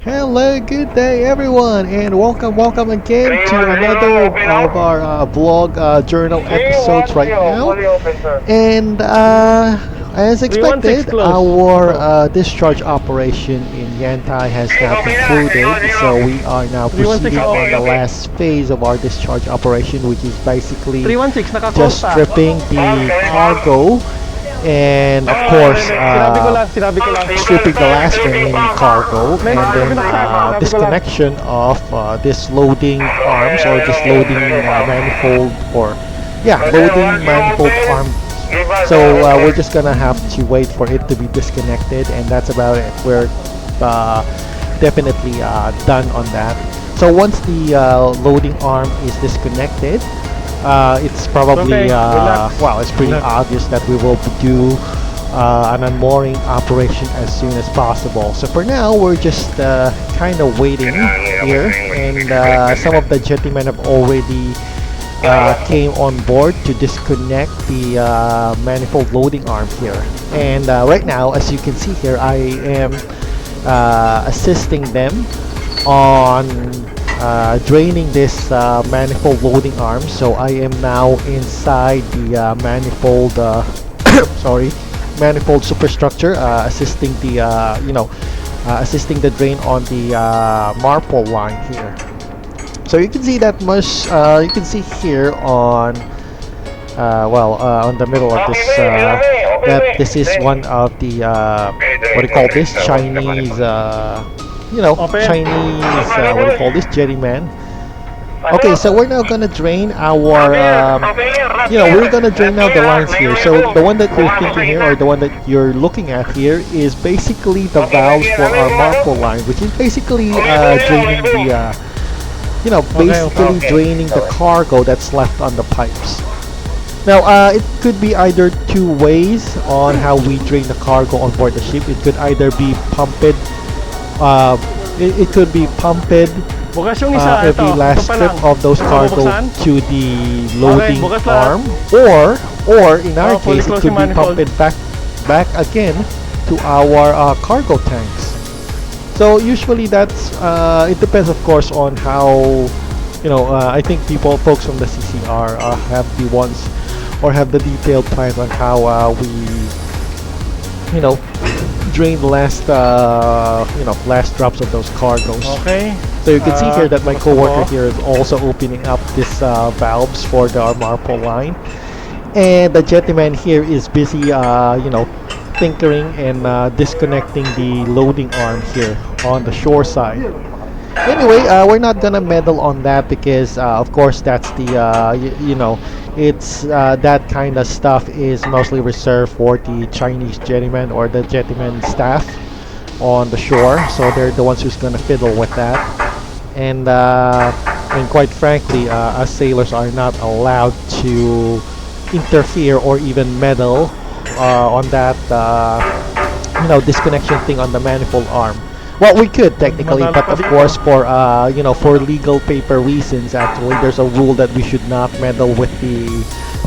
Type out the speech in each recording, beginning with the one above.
Hello, good day everyone, and welcome again to another of our vlog journal episodes right now. And as expected, 316 close. our Auto. discharge operation in Yantai has now concluded, so we are now 316 proceeding on the off. last phase of our discharge operation, which is basically 316 just naka-costa. stripping the cargo and of course Sinabi ko lang. stripping the last remaining cargo, and then disconnection of this loading arms, or this loading manifold, or yeah, loading manifold arm. So we're just gonna have to wait for it to be disconnected, and that's about it. We're definitely done on that. So once the loading arm is disconnected, it's probably well, it's pretty obvious that we will do an unmooring operation as soon as possible. So for now, we're just kind of waiting here, and some of the jettymen have already came on board to disconnect the manifold loading arm here. And right now, as you can see here, I am assisting them on draining this manifold loading arm. So I am now inside the manifold sorry, manifold superstructure, assisting the assisting the drain on the marple line here. So you can see that much. You can see here on on the middle of this that this is one of the what do you call this, Chinese Chinese what do you call this, jettyman. Okay, so we're now gonna drain our we're gonna drain out the lines here. So the one that you're thinking here, or the one that you're looking at here, is basically the valves for our marple line, which is basically draining the basically draining the cargo that's left on the pipes. Now, it could be either two ways on how we drain the cargo on board the ship. It could either be pumped, it could be pumped every last strip of those cargo to the loading arm, or in our case, it could be pumped back again to our cargo tanks. So usually that's it depends, of course, on how I think folks from the CCR have the ones, or have the detailed plans on how we drain the last last drops of those cargoes. Okay. So you can see here that my coworker here is also opening up this valves for the marple line, and the jettyman here is busy tinkering and disconnecting the loading arm here on the shore side. Anyway, we're not gonna meddle on that because of course that's the it's that kind of stuff is mostly reserved for the Chinese jettyman or the jettyman staff on the shore. So they're the ones who's gonna fiddle with that, and quite frankly, us sailors are not allowed to interfere or even meddle on that disconnection thing on the manifold arm. Well, we could technically, but of course for for legal paper reasons, actually there's a rule that we should not meddle with the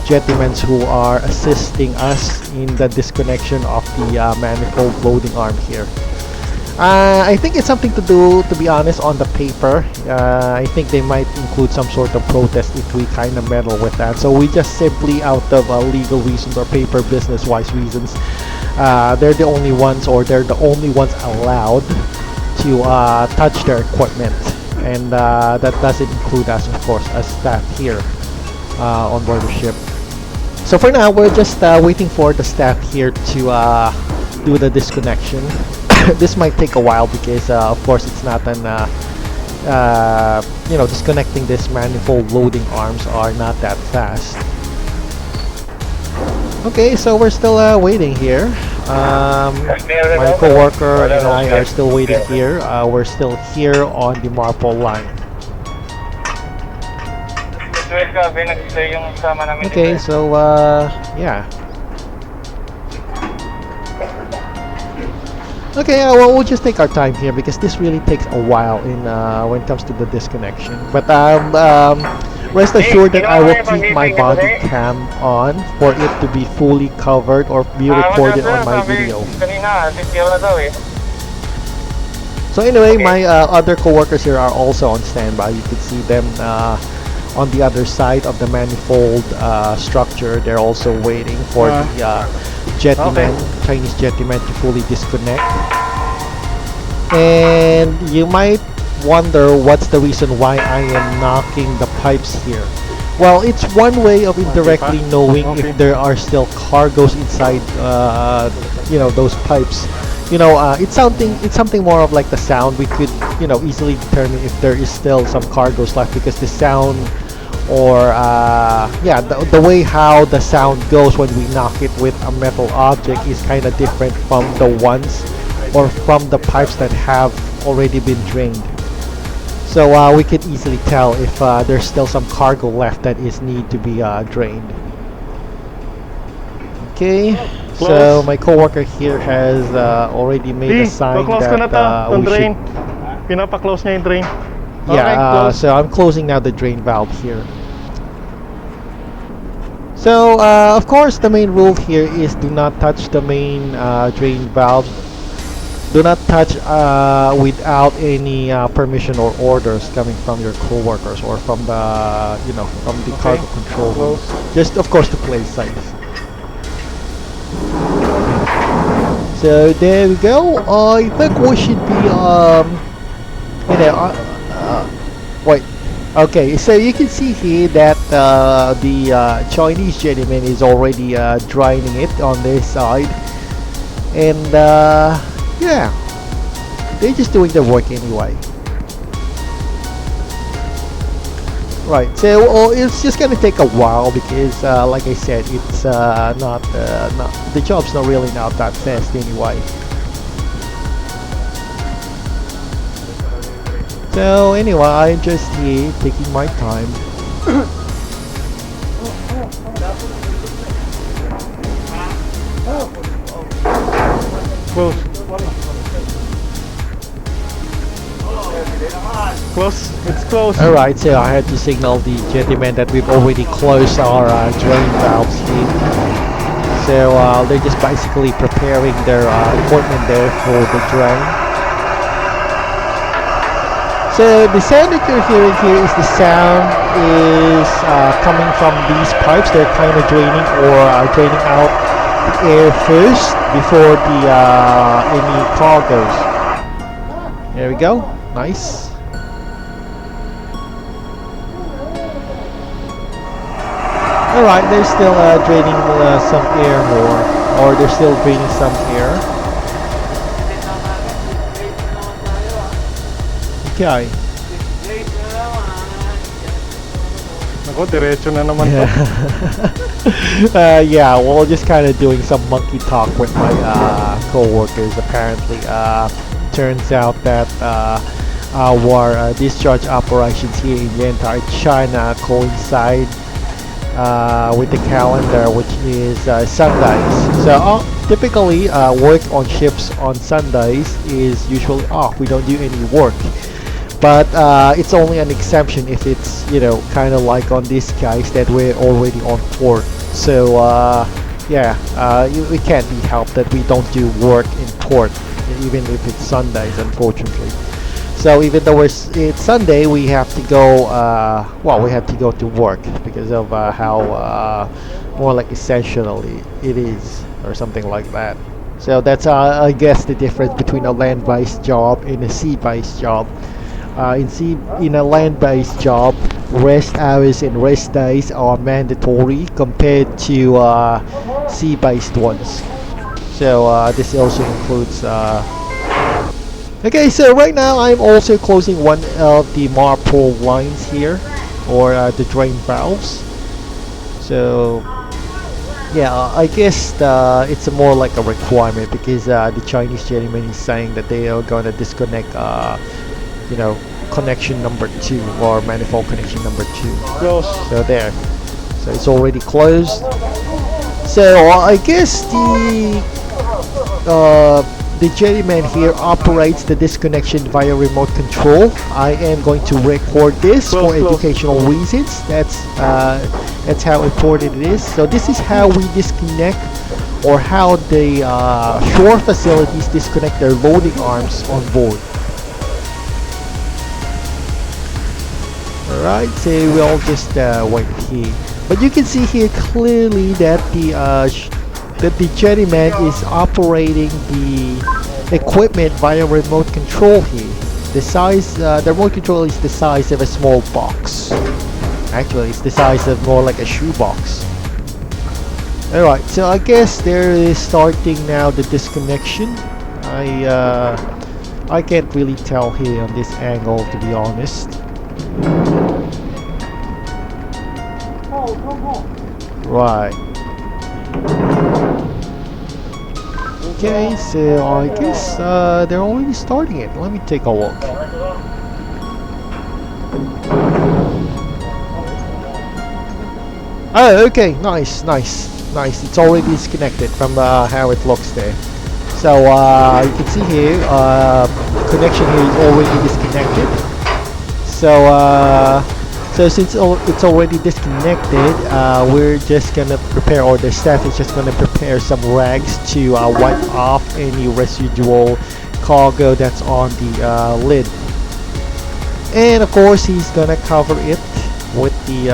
jettymen who are assisting us in the disconnection of the manifold loading arm here. I think it's something to do, to be honest, on the paper. I think they might include some sort of protest if we kind of meddle with that. So we just simply, out of legal reasons or paper business-wise reasons, they're the only ones allowed to touch their equipment, and that doesn't include us, of course, as staff here on board the ship. So for now, we're just waiting for the staff here to do the disconnection. This might take a while because of course it's not an disconnecting this manifold loading arms are not that fast. Okay, so we're still waiting here. My coworker and I are still waiting here. We're still here on the marple line. Okay, so yeah. Okay, well, we'll just take our time here because this really takes a while in when it comes to the disconnection. But rest assured that I will keep my body cam on for it to be fully covered or be recorded on my video. So anyway, my other coworkers here are also on standby. You can see them on the other side of the manifold structure. They're also waiting for the jettyman, Chinese jettyman, to fully disconnect. And you might wonder what's the reason why I am knocking the pipes here. Well, it's one way of indirectly knowing if there are still cargoes inside, you know, those pipes. You know, it's something more of like the sound. We could, you know, easily determine if there is still some cargoes left, because the sound, or yeah, the way how the sound goes when we knock it with a metal object is kind of different from the ones, or from the pipes that have already been drained. So we could easily tell if there's still some cargo left that is need to be drained. Okay. So my coworker here has already made a sign that we should. Pinapa-close niya yung drain. Yeah, so I'm closing now the drain valve here. So of course the main rule here is do not touch the main drain valve. Do not touch without any permission or orders coming from your coworkers or from the, you know, from the cargo control room. Just of course to play safe. So there we go. I think we should be you know, wait. Okay, so you can see here that the Chinese gentleman is already draining it on this side, and yeah, they're just doing their work anyway. Right, so it's just gonna take a while because, like I said, it's not the job's not really not that fast anyway. So anyway, I'm just here taking my time. Close. Close. It's close. Alright, so I had to signal the gentleman that we've already closed our drain valves here. So they're just basically preparing their equipment there for the drain. So the sound that you're hearing here is the sound is coming from these pipes. They're kind of draining or draining out the air first before the any cargoes. There we go. Nice. Alright, they're still draining some air more, or they're still draining some air. Okay. Ako, diretso na naman to. Yeah, well, just kind of doing some monkey talk with my co-workers. Apparently, turns out that our discharge operations here in the entire China coincide with the calendar, which is Sundays. So typically work on ships on Sundays is usually off. We don't do any work, but it's only an exemption if it's, you know, kind of like on these guys that we're already on port. So yeah, it can't be helped that we don't do work in port, even if it's Sundays, unfortunately. So even though it's Sunday, we have to go. Well, we have to go to work because of how more like essentially it is, or something like that. So that's I guess the difference between a land-based job and a sea-based job. In a land-based job, rest hours and rest days are mandatory compared to sea-based ones. So this also includes. Okay, so right now I'm also closing one of the marpole lines here, or the drain valves. So yeah, I guess it's more like a requirement because the Chinese gentleman is saying that they are going to disconnect, you know, connection number 2, or manifold connection number 2. Close. So there. So it's already closed. So I guess the journeyman here operates the disconnection via remote control. I am going to record this for educational reasons. That's how important it is. So this is how we disconnect, or how the shore facilities disconnect their loading arms on board. Right, so we'll just wait here. But you can see here clearly that the journeyman is operating the equipment via remote control here. The size, the remote control is the size of a small box. Actually, it's the size of more like a shoebox. Alright, so I guess there is starting now the disconnection. I can't really tell here on this angle, to be honest. Right. Okay, so I guess they're already starting it. Let me take a look. Oh, okay, nice. It's already disconnected from how it looks there. So you can see here, connection here is already disconnected. So since it's already disconnected, we're just gonna prepare, or the staff is just gonna prepare some rags to wipe off any residual cargo that's on the lid. And of course, he's gonna cover it with the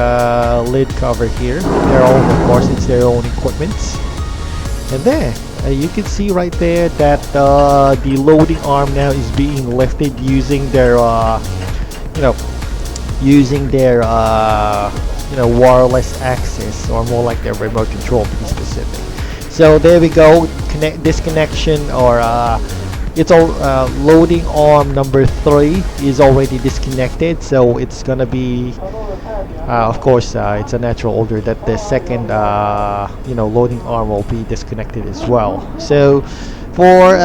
lid cover here. Their own, of course, it's their own equipment. And there, you can see right there that the loading arm now is being lifted using their, wireless access, or more like their remote control to be specific. So there we go. Disconnection, or it's all loading arm number 3 is already disconnected. So it's gonna be, of course, it's a natural order that the second, loading arm will be disconnected as well. So for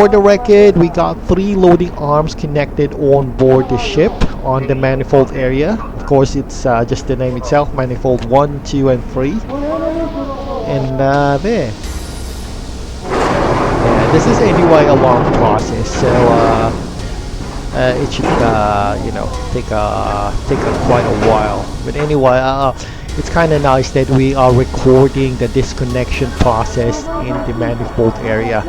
the record, we got 3 loading arms connected on board the ship on the manifold area. Of course, it's just the name itself, manifold 1, 2, and 3. And there. Yeah, this is anyway a long process, so it should take quite a while. But anyway, it's kind of nice that we are recording the disconnection process in the manifold area.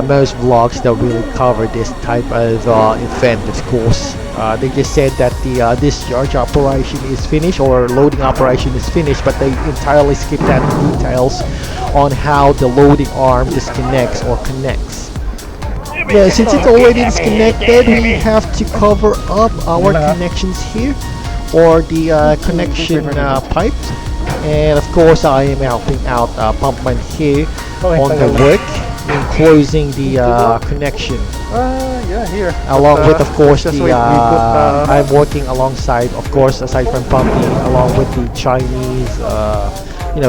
Most vlogs don't really cover this type of event, of course. They just said that the discharge operation is finished, or loading operation is finished, but they entirely skipped out the details on how the loading arm disconnects or connects. Yeah, since it's already disconnected, we have to cover up our connections here, or the connection pipe. And of course, I am helping out Pumpman here on the work in closing the connection. Yeah, here. Along with, of course, just the wait, I'm working alongside, of course, aside from Pumpy, along with the Chinese,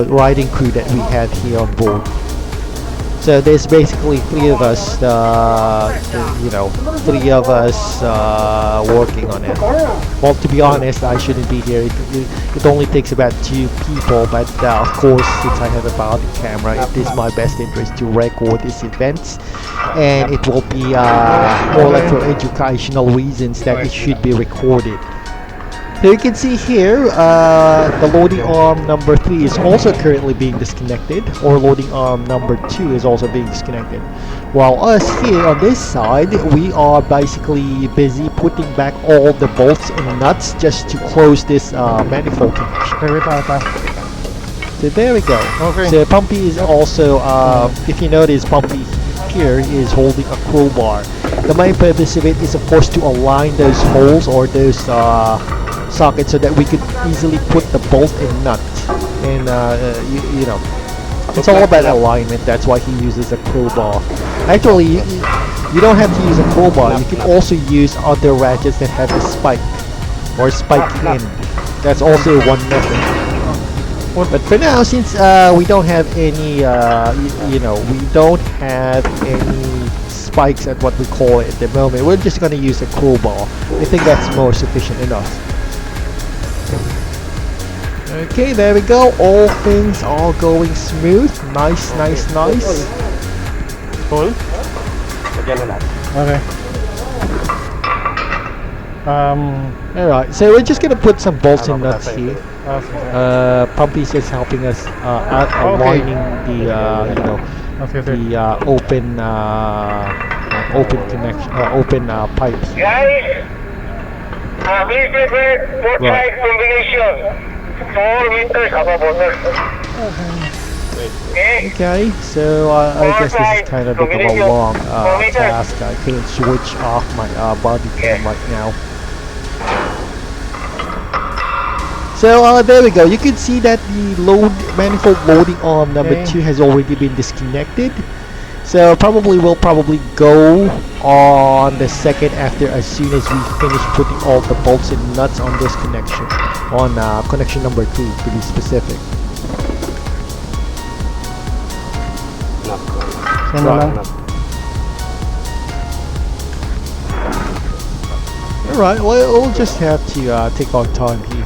riding crew that we had here on board. So there's basically 3 of us, 3 of us working on it. Well, to be honest, I shouldn't be here. It only takes about 2 people, but of course, since I have a body camera, it is my best interest to record these events, and it will be more like for educational reasons that it should be recorded. So you can see here, the loading arm number 3 is also currently being disconnected, or loading arm number 2 is also being disconnected. While us here on this side, we are basically busy putting back all the bolts and nuts just to close this manifold connection. So there we go. Okay. So Pumpy is also, if you notice, Pumpy here is holding a crowbar. The main purpose of it is, of course, to align those holes or those sockets so that we could easily put the bolt and nut. And it's all about alignment. That's why he uses a crowbar. Actually, you don't have to use a crowbar. You can also use other ratchets that have a spike or spike in. That's also one method. But for now, since we don't have any, we don't have any spikes at what we call it at the moment, we're just going to use a crowbar. I think that's more sufficient enough. Okay, there we go. All things are going smooth. Nice. Cool. Okay. Alright, so we're just gonna put some bolts and nuts here. Pumpy's just helping us out aligning the open connection, open pipes. Right. Combination. 4 meters above water. Okay, so I guess this is kind of a bit of a long task. I couldn't switch off my body cam right now. So there we go. You can see that the manifold loading arm number 2 has already been disconnected. So we'll probably go on the second after as soon as we finish putting all the bolts and nuts on this connection, on connection number 3 to be specific. Alright, well, we'll just have to take our time here.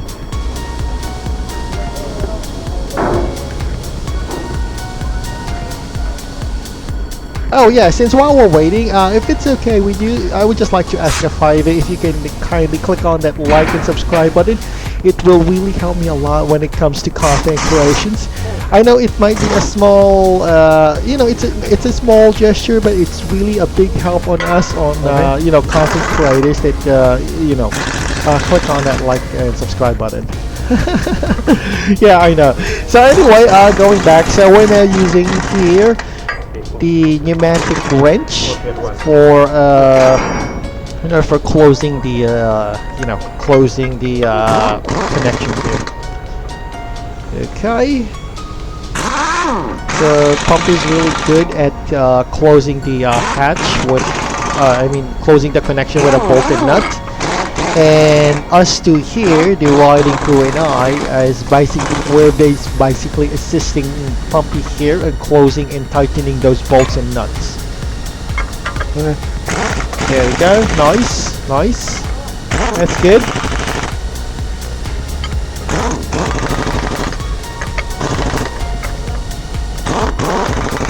Oh yeah, since while we're waiting, if it's okay with you, I would just like to ask a favor. If you can kindly click on that like and subscribe button, it will really help me a lot when it comes to content creations. I know it might be a small, it's a small gesture, but it's really a big help on us, on content creators that click on that like and subscribe button. Yeah, I know. So anyway, going back, so we're now using here the pneumatic wrench for for closing the connection here. Okay. The pump is really good at closing the hatch with, closing the connection with a bolted nut. And us two here, the riding crew and I, we're basically assisting Pumpy here and closing and tightening those bolts and nuts. There we go. Nice, nice. That's good.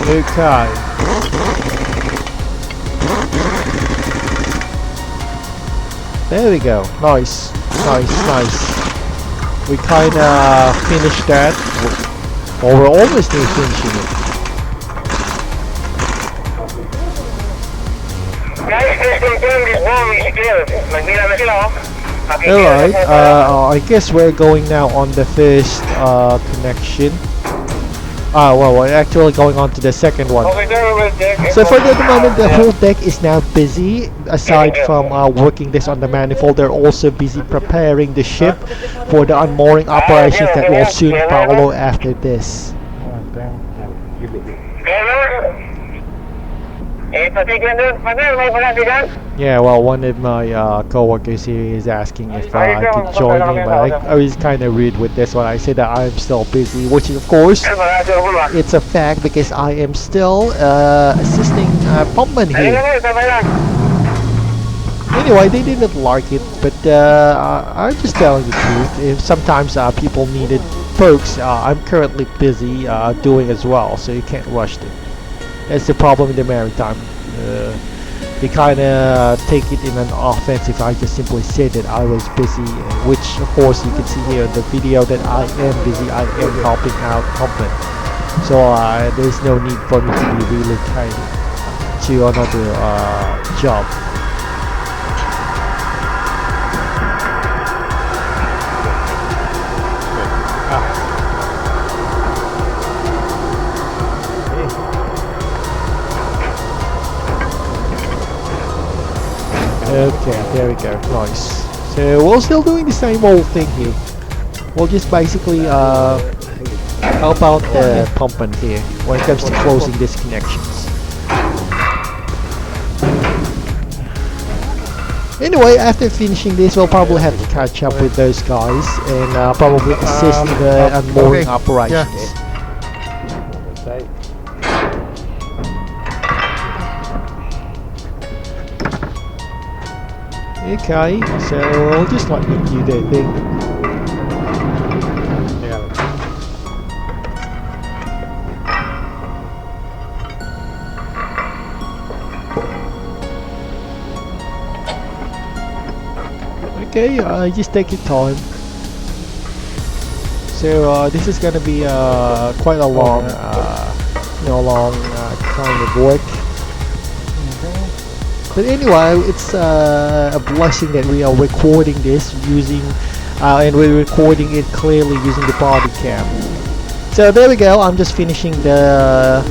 Okay. There we go. Nice, nice, nice. We kinda finished that. Or we're almost near finishing it. Alright, I guess we're going now on the first connection. Well, we're actually going on to the second one. So for the moment, the whole deck is now busy. Aside from working this on the manifold, they're also busy preparing the ship for the unmooring operations that will soon follow after this. Yeah, well, one of my co-workers here is asking if I could join him, but I was kind of rude with this one. I said that I'm still busy, which of course, it's a fact because I am still assisting Pumpman here. Anyway, they didn't like it, but I'm just telling the truth. If sometimes people needed perks, I'm currently busy doing as well, so you can't rush them. That's the problem in the Maritime. They kind of take it in an offense if I just simply say that I was busy, which of course you can see here in the video that I am busy, I am helping out Pumpman. So there's no need for me to be relocated to another job. Okay, there we go, nice. So we're still doing the same old thing here. We'll just basically help out the Pumpman here when it comes to closing these connections. Anyway, after finishing this, we'll probably have to catch up with those guys and probably assist in the unmooring operations. Okay, so we'll just let them do their thing. Okay, just take your time. So this is gonna be quite a long, kind of work. But anyway, it's a blessing that we are recording this using and we're recording it clearly using the body cam. So there we go. I'm just finishing the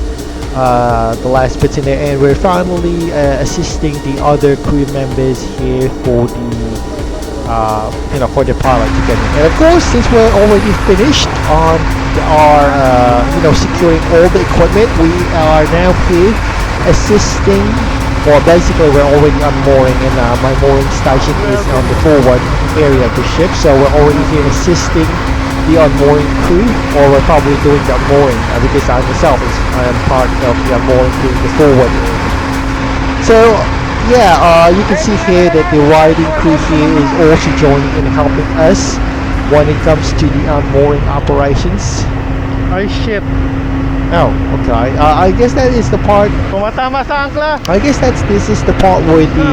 last bits in there, and we're finally assisting the other crew members here for the for the pilot to get in. And of course, since we're already finished on our securing all the equipment, we are now here assisting. Well, basically we're already unmooring, and my mooring station is on the forward area of the ship, so we're already here assisting the unmooring crew, or we're probably doing the unmooring because I myself am part of the unmooring crew in the forward area. So yeah, you can see here that the riding crew here is also joining and helping us when it comes to the unmooring operations. Ay shit. Oh, okay. I guess that is the part. Tumatama sa angkla. I guess this is the part where the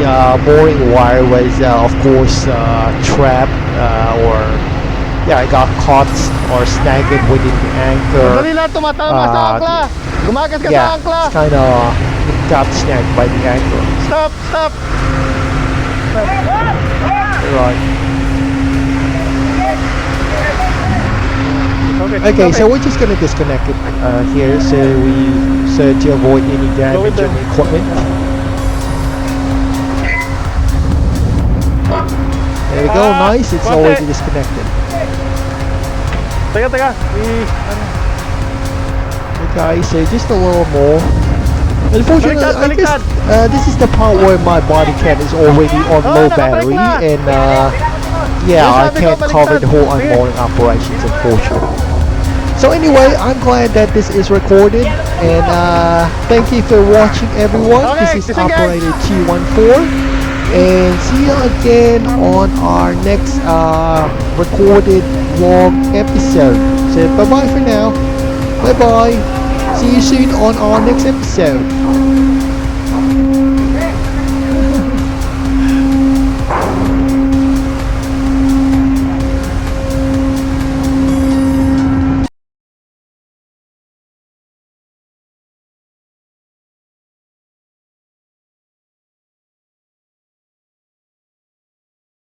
mooring wire was, of course, trapped or it got caught or snagged within the anchor. Dali lang, tumatama sa angkla. Gumagas ka sa angkla. It's kind of it got snagged by the anchor. Stop, stop. Right. Okay, so we're just gonna disconnect it here, so to avoid any damage on the equipment. There we go, nice. It's already disconnected. Teka. Okay, so just a little more. Unfortunately, I guess this is the part where my body cam is already on low battery, and I can't cover the whole unmooring operations, unfortunately. So anyway, I'm glad that this is recorded, and thank you for watching, everyone. This is Operator 214, and see you again on our next recorded vlog episode. So bye bye for now. Bye bye. See you soon on our next episode.